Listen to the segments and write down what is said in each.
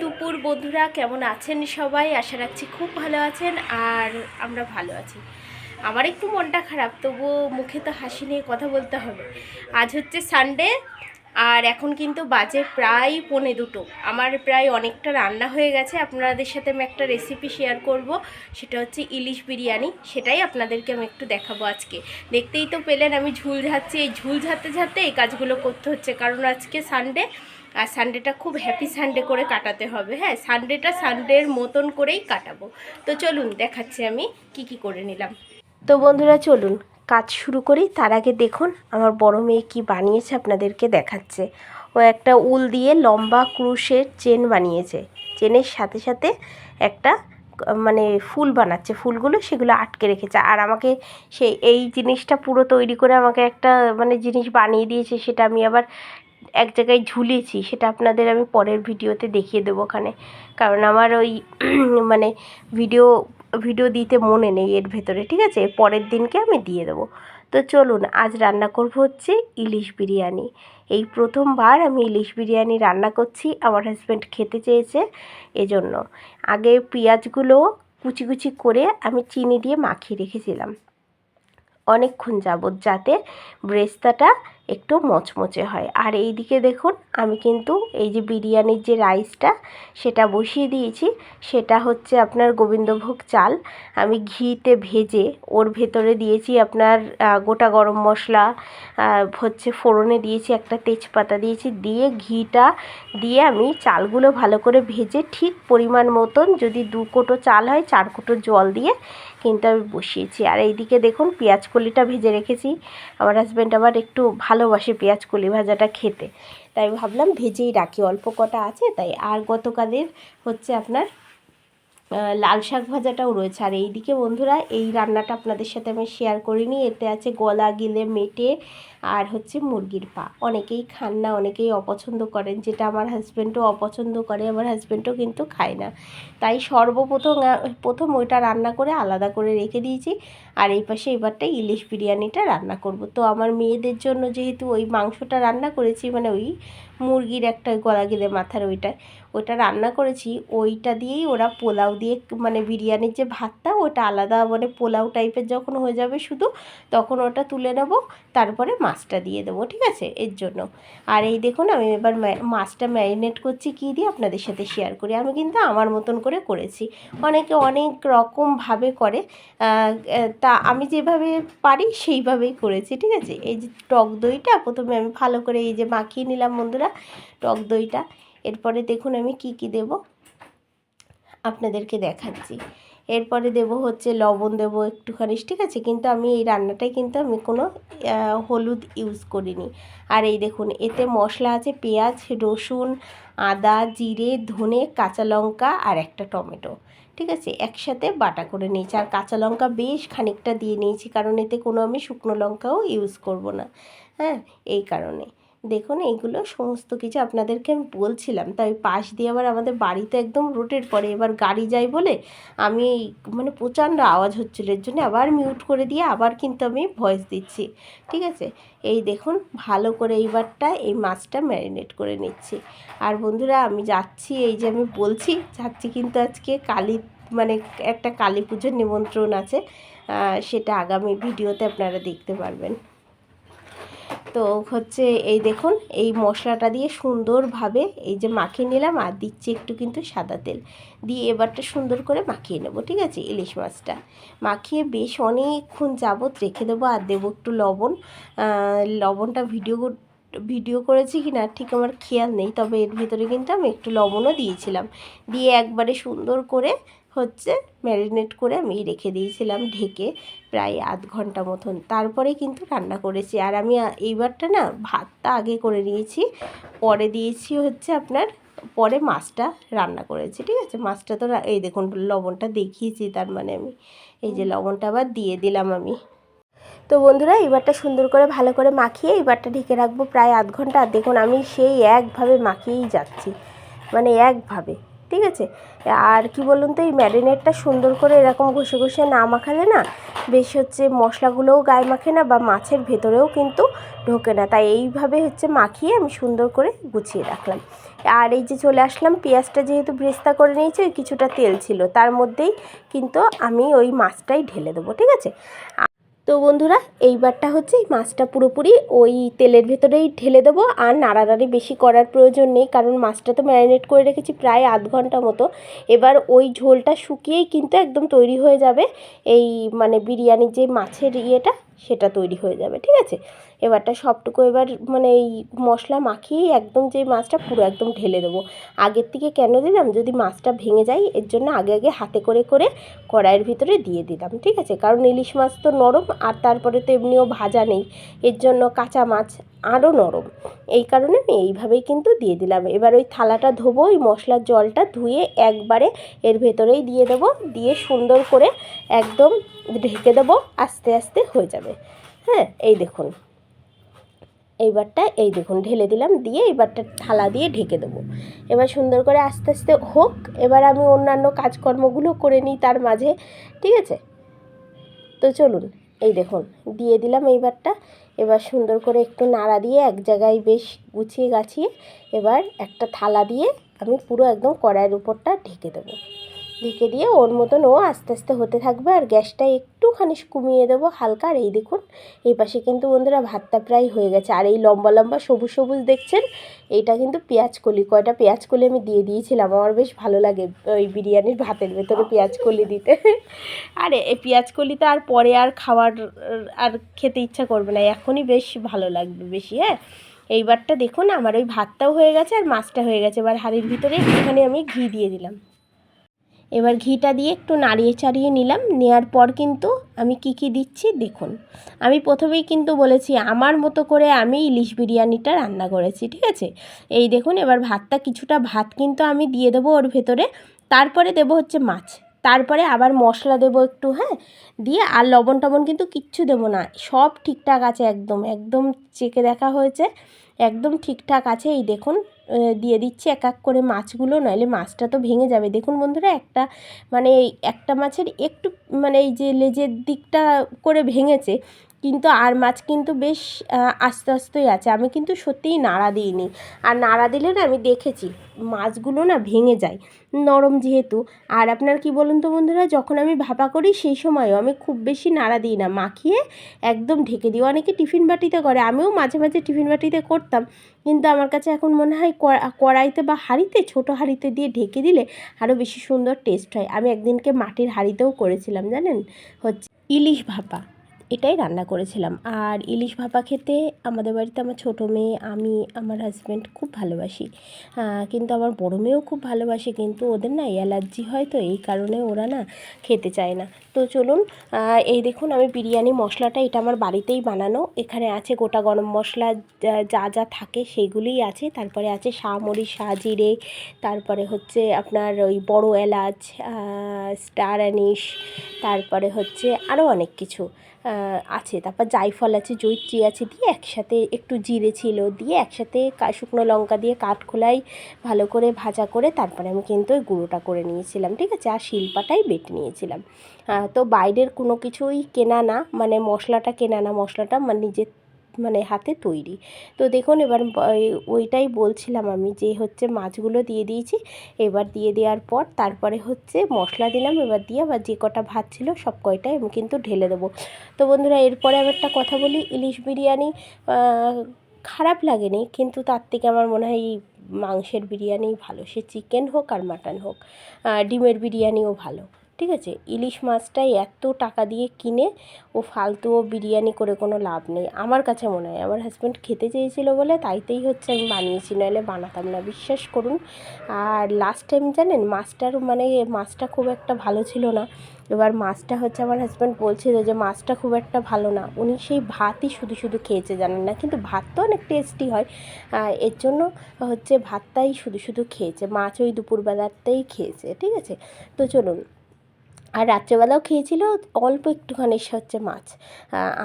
দুপুর বন্ধুরা, কেমন আছেন সবাই? আশা রাখছি খুব ভালো আছেন আর আমরা ভালো আছি। আমার একটু মনটা খারাপ, তবুও মুখে তো হাসি নিয়ে কথা বলতে হবে। আজ হচ্ছে সানডে আর এখন কিন্তু বাজে প্রায় 1:45। আমার প্রায় অনেকটা রান্না হয়ে গেছে। আপনাদের সাথে আমি একটা রেসিপি শেয়ার করব, সেটা হচ্ছে ইলিশ বিরিয়ানি। সেটাই আপনাদেরকে আমি একটু দেখাবো আজকে। দেখতেই তো পেলেন আমি ঝুল ঝাড়ছি। এই ঝুল ঝাড়তে ঝাড়তে এই কাজগুলো করতে হচ্ছে, কারণ আজকে সানডে আর সানডেটা খুব হ্যাপি সানডে করে কাটাতে হবে। হ্যাঁ, সানডেটা সানডের মতন করেই কাটাবো। তো চলুন দেখাচ্ছি আমি কি করে নিলাম। তো বন্ধুরা চলুন কাজ শুরু করি। তার আগে দেখুন আমার বড় মেয়ে কি বানিয়েছে আপনাদেরকে দেখাচ্ছে। ও একটা উল দিয়ে লম্বা ক্রুশের চেন বানিয়েছে। চেনের সাথে সাথে একটা মানে ফুল বানাচ্ছে, ফুলগুলো সেগুলো আটকে রেখেছে। আর আমাকে এই জিনিসটা পুরো তৈরি করে আমাকে একটা জিনিস বানিয়ে দিয়েছে, সেটা আমি আবার এক জায়গায় ঝুলিয়েছি। সেটা আপনাদের আমি পরের ভিডিওতে দেখিয়ে দেবো ওখানে, কারণ আমার ওই মানে ভিডিও ভিডিও দিতে মনে নেই এর ভেতরে। ঠিক আছে, পরের দিনকে আমি দিয়ে দেবো। তো চলুন আজ রান্না করব হচ্ছে ইলিশ বিরিয়ানি। এই প্রথমবার আমি ইলিশ বিরিয়ানি রান্না করছি। আমার হাজব্যান্ড খেতে চেয়েছে, এজন্য আগে পেঁয়াজগুলো কুচি কুচি করে আমি চিনি দিয়ে মাখিয়ে রেখেছিলাম অনেকক্ষণ যাবত, যাতে ব্রেস্তাটা একটু মচমচে হয়। আর এই দিকে দেখুন আমি কিন্তু এই যে বিরিয়ানির যে রাইসটা সেটা বসিয়ে দিয়েছি। সেটা হচ্ছে আপনার গোবিন্দভোগ চাল আমি ঘিতে ভেজে ওর ভেতরে দিয়েছি আপনার গোটা গরম মশলা, হচ্ছে ফোড়নে দিয়েছি একটা তেজপাতা দিয়েছি, দিয়ে ঘিটা দিয়ে আমি চালগুলো ভালো করে ভেজে ঠিক পরিমাণ মতন, যদি 2 কোটো চাল হয় 4 কোটো জল দিয়ে কিন্তু আমি বসিয়েছি। আর এইদিকে দেখুন পেঁয়াজ কলিটা ভেজে রেখেছি। আমার হাজব্যান্ড আবার একটু ভালোবাসে পেঁয়াজ কলি ভাজাটা খেতে, তাই ভাবলাম ভেজেই রাখি, অল্প কটা আছে তাই। আর গতকালের হচ্ছে আপনার লাল শাক ভাজাটাও রয়েছে। আর এইদিকে বন্ধুরা এই রান্নাটা আপনাদের সাথে আমি শেয়ার করিনি। এতে আছে গলা গিলে মেটে আর হচ্ছে মুরগির পা। অনেকেই খান না, অনেকেই অপছন্দ করেন, যেটা আমার হাজব্যান্ডও অপছন্দ করে। আমার হাজব্যান্ডও কিন্তু খায় না, তাই প্রথম ওইটা রান্না করে আলাদা করে রেখে দিয়েছি। আর এই পাশে এবারটা ইলিশ বিরিয়ানিটা রান্না করব। তো আমার মেয়েদের জন্য যেহেতু ওই মাংসটা রান্না করেছি, ওই মুরগির একটা গলা গিলে মাথার ওইটা রান্না করেছি, ওইটা দিয়েই ওরা পোলাও দিয়ে বিরিয়ানির যে ভাতটা ওটা আলাদা পোলাও টাইপের যখন হয়ে যাবে শুধু, তখন ওটা তুলে নেব, তারপরে মাছটা দিয়ে দেবো। ঠিক আছে, এর জন্য। আর এই দেখুন আমি এবার মাছটা ম্যারিনেট করছি কী দিয়ে আপনাদের সাথে শেয়ার করি। আমি কিন্তু আমার মতন করে করেছি, অনেকে অনেক রকমভাবে করে, তা আমি যেভাবে পারি সেইভাবেই করেছি। ঠিক আছে, এই যে টক দইটা প্রথমে আমি ভালো করে এই যে মাখিয়ে নিলাম বন্ধুরা, টক দইটা। এরপরে দেখুন আমি কি দেব আপনাদেরকে দেখাচ্ছি। এরপরে দেব হচ্ছে লবণ দেব একটুখানি। ঠিক আছে, কিন্তু আমি এই রান্নাটায় কিন্তু আমি কোনো হলুদ ইউজ করিনি। আর এই দেখুন এতে মশলা আছে পেঁয়াজ, রসুন, আদা, জিরে, ধনে, কাঁচা লঙ্কা আর একটা টমেটো। ঠিক আছে, একসাথে বাটা করে নিয়েছি। আর কাঁচা লঙ্কা বেশ খানিকটা দিয়ে নিয়েছি, কারণ এতে কোনো আমি শুকনো লঙ্কাও ইউজ করব না। হ্যাঁ, এই কারণে দেখুন এইগুলো সমস্ত কিছু আপনাদেরকে আমি বলছিলাম। তাই পাশ দিয়ে আবার আমাদের বাড়িতে একদম রোডের পরে এবার গাড়ি যাই বলে আমি প্রচণ্ড আওয়াজ হচ্ছিল, এর জন্য আবার মিউট করে দিয়ে আবার কিন্তু আমি ভয়েস দিচ্ছি। ঠিক আছে, এই দেখুন ভালো করে এইবারটা এই মাছটা ম্যারিনেট করে নিচ্ছি। আর বন্ধুরা আমি যাচ্ছি, এই যে আমি বলছি যাচ্ছি, কিন্তু আজকে একটা কালী পুজোর নিমন্ত্রণ আছে, সেটা আগামী ভিডিওতে আপনারা দেখতে পারবেন। তো হচ্ছে এই দেখুন এই মশলাটা দিয়ে সুন্দরভাবে এই যে মাখিয়ে নিলাম, আর দিচ্ছি একটু কিন্তু সাদা তেল দিয়ে এবারটা সুন্দর করে মাখিয়ে নেব। ঠিক আছে, ইলিশ মাছটা মাখিয়ে বেশ অনেকক্ষণ যাবত রেখে দেবো। আর দেবো একটু লবণ। লবণটা ভিডিও করেছি কি না ঠিক আমার খেয়াল নেই, তবে এর ভিতরে কিন্তু আমি একটু লবণও দিয়েছিলাম। দিয়ে একবারে সুন্দর করে হচ্ছে ম্যারিনেট করে আমি রেখে দিয়েছিলাম ঢেকে প্রায় আধ ঘন্টা মতন। তারপরে কিন্তু রান্না করেছি। আর আমি এইবারটা না ভাতটা আগে করে নিয়েছি, পরে দিয়েছি হচ্ছে আপনার পরে মাছটা রান্না করেছি। ঠিক আছে, মাছটা তো এই দেখুন লবণটা দেখিয়েছি, তার আমি এই যে লবণটা আবার দিয়ে দিলাম আমি। তো বন্ধুরা এবারটা সুন্দর করে ভালো করে মাখিয়ে এবারটা ঢেকে রাখবো প্রায় আধ ঘন্টা। আর দেখুন আমি সেই একভাবে মাখিয়েই যাচ্ছি, একভাবে। ঠিক আছে, আর কি বলুন তো, এই ম্যারিনেটটা সুন্দর করে এরকম ঘষে ঘষে না মাখালে না বেশ হচ্ছে মশলাগুলোও গায়ে মাখে না, বা মাছের ভেতরেও কিন্তু ঢোকে না। তাই এইভাবে হচ্ছে মাখিয়ে আমি সুন্দর করে গুছিয়ে রাখলাম। আর এই যে চলে আসলাম, পেঁয়াজটা যেহেতু ব্রেস্তা করে নিয়েছি, ওই কিছুটা তেল ছিল তার মধ্যেই কিন্তু আমি ওই মাছটাই ঢেলে দেবো, ঠিক আছে। তো বন্ধুরা, এইবারটা হচ্ছে এই মাছটা পুরোপুরি ওই তেলের ভেতরেই ঢেলে দেবো, আর নাড়ানাড়ি বেশি করার প্রয়োজন নেই, কারণ মাছটা তো ম্যারিনেট করে রেখেছি প্রায় আধ ঘন্টা মতো। এবার ওই ঝোলটা শুকিয়েই কিন্তু একদম তৈরি হয়ে যাবে এই মানে বিরিয়ানির যে মাছের ইয়েটা, সেটা তৈরি হয়ে যাবে, ঠিক আছে। এবারটা সবটুকু এবার মানে এই মশলা মাখিয়েই একদম যে মাছটা পুরো একদম ঢেলে দেবো। আগের থেকে কেন দিলাম, যদি মাছটা ভেঙে যায় এর জন্য আগে আগে হাতে করে করে কড়াইয়ের ভিতরে দিয়ে দিলাম, ঠিক আছে। কারণ ইলিশ মাছ তো নরম, আর তারপরে তো এমনিও ভাজা নেই, এর জন্য কাঁচা মাছ আরও নরম, এই কারণে আমি এইভাবেই কিন্তু দিয়ে দিলাম। এবার ওই থালাটা ধোবো, ওই মশলার জলটা ধুয়ে একবারে এর ভেতরেই দিয়ে দেবো, দিয়ে সুন্দর করে একদম ঢেকে দেবো, আস্তে আস্তে হয়ে যাবে। হ্যাঁ, এই দেখুন, এইবারটা এই দেখুন ঢেলে দিলাম, দিয়ে এইবারটা থালা দিয়ে ঢেকে দেবো। এবার সুন্দর করে আস্তে আস্তে হোক, এবার আমি অন্যান্য কাজকর্মগুলো করে নিই তার মাঝে, ঠিক আছে। তো চলুন, এই দেখুন দিয়ে দিলাম এইবারটা। এবার সুন্দর করে একটু নাড়া দিয়ে এক জায়গায় বেশ গুছিয়ে গাছিয়ে এবার একটা থালা দিয়ে আমি পুরো একদম কড়াইয়ের উপরটা ঢেকে দেবো। ঢেকে দিয়ে ওর মতন ও আস্তে আস্তে হতে থাকবে, আর গ্যাসটা একটুখানি কমিয়ে দেবো হালকা। আর এই দেখুন, এই পাশে কিন্তু বন্ধুরা ভাতটা প্রায় হয়ে গেছে। আর এই লম্বা লম্বা সবুজ সবুজ দেখছেন, এইটা কিন্তু পেঁয়াজ কলি, কয়টা পেঁয়াজ কলি আমি দিয়ে দিয়েছিলাম। আমার বেশ ভালো লাগে ওই বিরিয়ানির ভাতের ভেতরে পেঁয়াজ কলি দিতে। আরে এই পেঁয়াজ কলিটা আর পরে আর খাওয়ার আর খেতে ইচ্ছা করবে না, এখনই বেশ ভালো লাগবে বেশি। হ্যাঁ, এইবারটা দেখুন আমার ওই ভাতটাও হয়ে গেছে আর মাছটা হয়ে গেছে। এবার হাঁড়ির ভিতরে একটুখানি আমি ঘি দিয়ে দিলাম। এবার ঘিটা দিয়ে একটু নাড়িয়ে চাড়িয়ে নিলাম। নেওয়ার পর কিন্তু আমি কি দিচ্ছি দেখুন। আমি প্রথমেই কিন্তু বলেছি আমার মতো করে আমি ইলিশ বিরিয়ানিটা রান্না করেছি, ঠিক আছে। এই দেখুন, এবার ভাতটা কিছুটা ভাত কিন্তু আমি দিয়ে দেবো ওর ভেতরে, তারপরে দেবো হচ্ছে মাছ, তারপরে আবার মশলা দেবো একটু, হ্যাঁ, দিয়ে আর লবণ টবণ কিন্তু কিচ্ছু দেবো না, সব ঠিকঠাক আছে, একদম একদম চেখে দেখা হয়েছে, একদম ঠিকঠাক আছে। এই দেখুন দিয়ে দিচ্ছি এক এক করে মাছগুলো, নইলে মাছটা তো ভেঙে যাবে। দেখুন বন্ধুরা, মানে একটা মাছের একটু মানে এই যে লেজের দিকটা করে ভেঙেছে, কিন্তু আর মাছ কিন্তু বেশ আস্তে আস্তেই আছে। আমি কিন্তু সত্যিই নাড়া দিইনি, আর নাড়া দিলে না আমি দেখেছি মাছগুলো না ভেঙে যায়, নরম যেহেতু। আর আপনার কি বলুন তো বন্ধুরা, যখন আমি ভাপা করি সেই সময়ও আমি খুব বেশি নাড়া দিই না, মাখিয়ে একদম ঢেকে দিই। অনেকে টিফিন বাটিতে করে, আমিও মাঝে মাঝে টিফিন বাটিতে করতাম, কিন্তু আমার কাছে এখন মনে হয় কড়াইতে বা হাঁড়িতে, ছোটো হাঁড়িতে দিয়ে ঢেকে দিলে আরও বেশি সুন্দর টেস্ট হয়। আমি একদিনকে মাটির হাঁড়িতেও করেছিলাম জানেন, হচ্ছে ইলিশ ভাপা, এটাই রান্না করেছিলাম। আর ইলিশ ভাপা খেতে আমাদের বাড়িতে আমার ছোটো মেয়ে, আমি, আমার হাজব্যান্ড খুব ভালোবাসি, কিন্তু আমার বড়ো মেয়েও খুব ভালোবাসে, কিন্তু ওদের না অ্যালার্জি হয়, তো এই কারণে ওরা না খেতে চায় না। তো চলুন, এই দেখুন আমি বিরিয়ানি মশলাটা, এটা আমার বাড়িতেই বানানো, এখানে আছে গোটা গরম মশলা, যা যা থাকে সেইগুলিই আছে, তারপরে আছে শাহমরি, শাহজিরে, তারপরে হচ্ছে আপনার ওই বড় এলাচ, স্টার অ্যানিশ, তারপরে হচ্ছে আরও অনেক কিছু আছে, তারপর জায়ফল আছে, জয়িত্রী আছে, দিয়ে একসাথে একটু জিরে ছিল, দিয়ে একসাথে শুকনো লঙ্কা দিয়ে কাঠখোলাই ভালো করে ভাজা করে তারপরে আমি কিন্তু ওই গুঁড়োটা করে নিয়েছিলাম, ঠিক আছে। আর শিলপাটাই বেটে নিয়েছিলাম। তো বাইরের কোনো কিছুই কেনা না, মানে মশলাটা কেনা না, মশলাটা মানে নিজের মানে হাতে তৈরি। তো দেখুন এবার ওইটাই বলছিলাম আমি, যে হচ্ছে মাছগুলো দিয়ে দিয়েছি, এবার দিয়ে দেওয়ার পর তারপরে হচ্ছে মশলা দিলাম, এবার দিয়ে আবার যে কটা ভাত ছিল সব কয়টাই আমি কিন্তু ঢেলে দেবো। তো বন্ধুরা, এরপরে আমি একটা কথা বলি, ইলিশ বিরিয়ানি খারাপ লাগেনি, কিন্তু তার থেকে আমার মনে হয় এই মাংসের বিরিয়ানি ভালো, সে চিকেন হোক আর মাটন হোক, ডিমের বিরিয়ানিও ভালো, ঠিক আছে। ইলিশ মাছটাই এত টাকা দিয়ে কিনে ও ফালতু ও বিরিয়ানি করে কোনো লাভ নেই আমার কাছে মনে হয়। আমার হাজব্যান্ড খেতে চেয়েছিল বলে তাইতেই হচ্ছে আমি বানিয়েছি, নাহলে বানাতাম না, বিশ্বাস করুন। আর লাস্ট টাইম জানেন মাছটা খুব একটা ভালো ছিল না। এবার মাছটা হচ্ছে আমার হাজব্যান্ড বলছিল যে মাছটা খুব একটা ভালো না, উনি সেই ভাতই শুধু শুধু খেয়েছে জানেন না, কিন্তু ভাত তো অনেক টেস্টি হয়, এর জন্য হচ্ছে ভাতটাই শুধু শুধু খেয়েছে, মাছ ওই দুপুরবেলাতেই খেয়েছে, ঠিক আছে। তো চলুন, আর রাত্রেবেলাও খেয়েছিল অল্প একটুখানি হচ্ছে মাছ,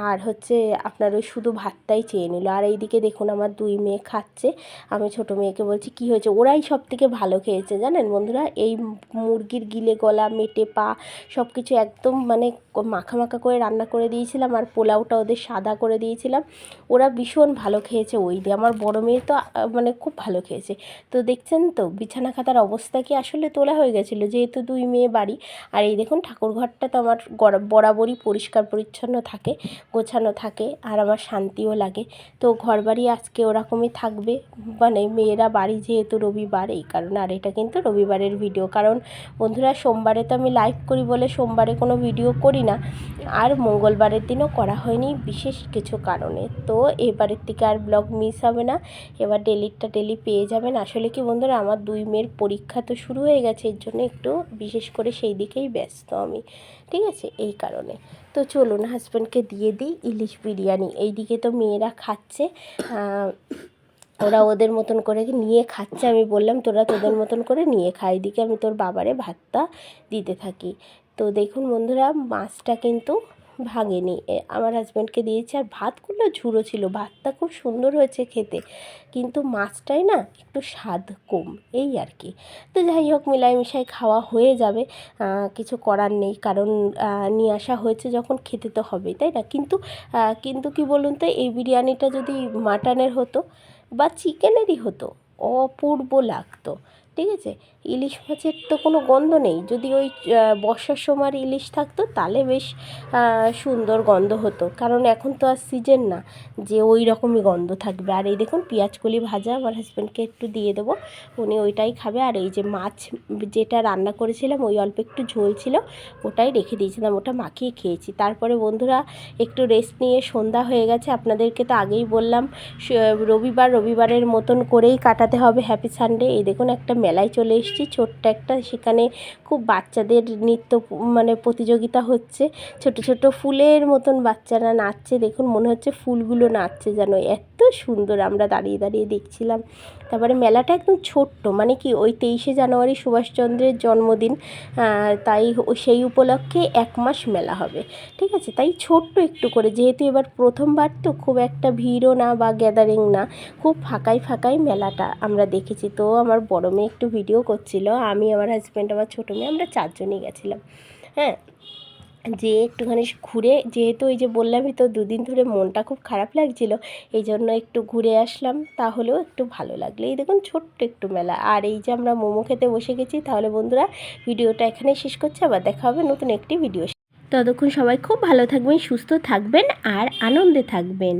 আর হচ্ছে আপনার ওই শুধু ভাতটাই চেয়ে নিল। আর এইদিকে দেখুন আমার দুই মেয়ে খাচ্ছে, আমি ছোটো মেয়েকে বলছি কী হয়েছে, ওরাই সব থেকে ভালো খেয়েছে জানেন বন্ধুরা। এই মুরগির গিলে গলা মেটে পা সব কিছু একদম মানে মাখা মাখা করে রান্না করে দিয়েছিলাম, আর পোলাওটা ওদের সাদা করে দিয়েছিলাম, ওরা ভীষণ ভালো খেয়েছে। ওই দিয়ে আমার বড় মেয়ে তো মানে খুব ভালো খেয়েছে। তো দেখছেন তো বিছানা খাতার অবস্থা কি আসলে তোলা হয়ে গেছিলো, যেহেতু দুই মেয়ে বাড়ি। আর এই দেখুন ঠাকুরঘরটা তো আমার বরাবরই পরিষ্কার পরিচ্ছন্ন থাকে, গোছানো থাকে, আর আমার শান্তিও লাগে। তো ঘরবাড়ি আজকে ওরকমই থাকবে, মানে মেয়েরা বাড়ি যেহেতু রবিবার, এই কারণে। আর এটা কিন্তু রবিবারের ভিডিও, কারণ বন্ধুরা সোমবারে তো আমি লাইভ করি বলে সোমবারে কোনো ভিডিও করি না, আর মঙ্গলবারের দিনও করা হয়নি বিশেষ কিছু কারণে। তো এবারের থেকে আর ব্লগ মিস হবে না, এবার ডেলিটা ডেলি পেয়ে যাবেন। আসলে কি বন্ধুরা আমার দুই মেয়ের পরীক্ষা তো শুরু হয়ে গেছে, এর জন্য একটু বিশেষ করে সেই দিকেই ব্যস্ত আমি, ঠিক আছে, এই কারণে। তো চলুন হাজব্যান্ডকে দিয়ে দিই ইলিশ বিরিয়ানি। এইদিকে তো মেয়েরা খাচ্ছে, ওরা ওদের মতন করে নিয়ে খাচ্ছে। আমি বললাম তোরা তোদের মতন করে নিয়ে খা, এদিকে আমি তোর বাবারে ভাতটা দিতে থাকি। তো দেখুন বন্ধুরা মাছটা কিন্তু ভাঙেনি, আমার হাজব্যান্ডকে দিয়েছি। আর ভাতগুলো ঝুড়ো ছিল, ভাতটা খুব সুন্দর হয়েছে খেতে, কিন্তু মাছটাই না একটু স্বাদ কম, এই আর কি। তো যাই হোক মিলামিশাই খাওয়া হয়ে যাবে, কিছু করার নেই, কারণ নিয়ে আসা হয়েছে যখন খেতে তো হবেই, তাই না? কিন্তু কি বলুন তো, এই বিরিয়ানিটা যদি মাটনের হতো বা চিকেনেরই হতো অপূর্ব লাগতো, ঠিক আছে। ইলিশ মাছের তো কোনো গন্ধ নেই, যদি ওই বর্ষার সময় ইলিশ থাকতো তাহলে বেশ সুন্দর গন্ধ হতো, কারণ এখন তো আর সিজন না যে ওই রকমই গন্ধ থাকবে। আর এই দেখুন পেঁয়াজকলি ভাজা আমার হাজব্যান্ডকে একটু দিয়ে দেবো, উনি ওইটাই খাবে। আর এই যে মাছ যেটা রান্না করেছিলাম ওই অল্প একটু ঝোল ছিল, ওটাই রেখে দিয়েছিলাম, ওটা মাখিয়ে খেয়েছি। তারপরে বন্ধুরা একটু রেস্ট নিয়ে সন্ধ্যা হয়ে গেছে, আপনাদেরকে তো আগেই বললাম রবিবারের মতন করেই কাটাতে হবে হ্যাপি সানডে। এই দেখুন একটা মেলায় চলে এসেছি ছোট্ট একটা, সেখানে খুব বাচ্চাদের নৃত্য মানে প্রতিযোগিতা হচ্ছে, ছোট ছোট ফুলের মতন বাচ্চারা নাচছে, দেখুন মনে হচ্ছে ফুলগুলো নাচছে যেন, এত সুন্দর আমরা দাঁড়িয়ে দাঁড়িয়ে দেখছিলাম। তারপরে মেলাটা একদম ছোট্ট, মানে কি ওই 23শে জানুয়ারি সুভাষচন্দ্রের জন্মদিন, তাই সেই উপলক্ষে 1 মাস মেলা হবে, ঠিক আছে। তাই ছোট্ট একটু করে, যেহেতু এবার প্রথমবার তো খুব একটা ভিড়ও না বা গ্যাদারিং না, খুব ফাঁকাই ফাঁকাই মেলাটা আমরা দেখেছি। তো আমার বড় মেয়ে একটু ভিডিও করছিল, আমি আমার হাজব্যান্ড আমার ছোটো মেয়ে আমরা 4 জনই গেছিলাম, হ্যাঁ। যে একটুখানি ঘুরে, যেহেতু ওই যে বললামই তো 2 দিন ধরে মনটা খুব খারাপ লাগছিল, এই জন্য একটু ঘুরে আসলাম, তাহলেও একটু ভালো লাগলো। এই দেখুন ছোট্ট একটু মেলা। আর এই যে আমরা মোমো খেতে বসে গেছি। তাহলে বন্ধুরা ভিডিওটা এখানেই শেষ করছি, আবার দেখা হবে নতুন একটি ভিডিও। ততক্ষণ সবাই খুব ভালো থাকবেন, সুস্থ থাকবেন আর আনন্দে থাকবেন।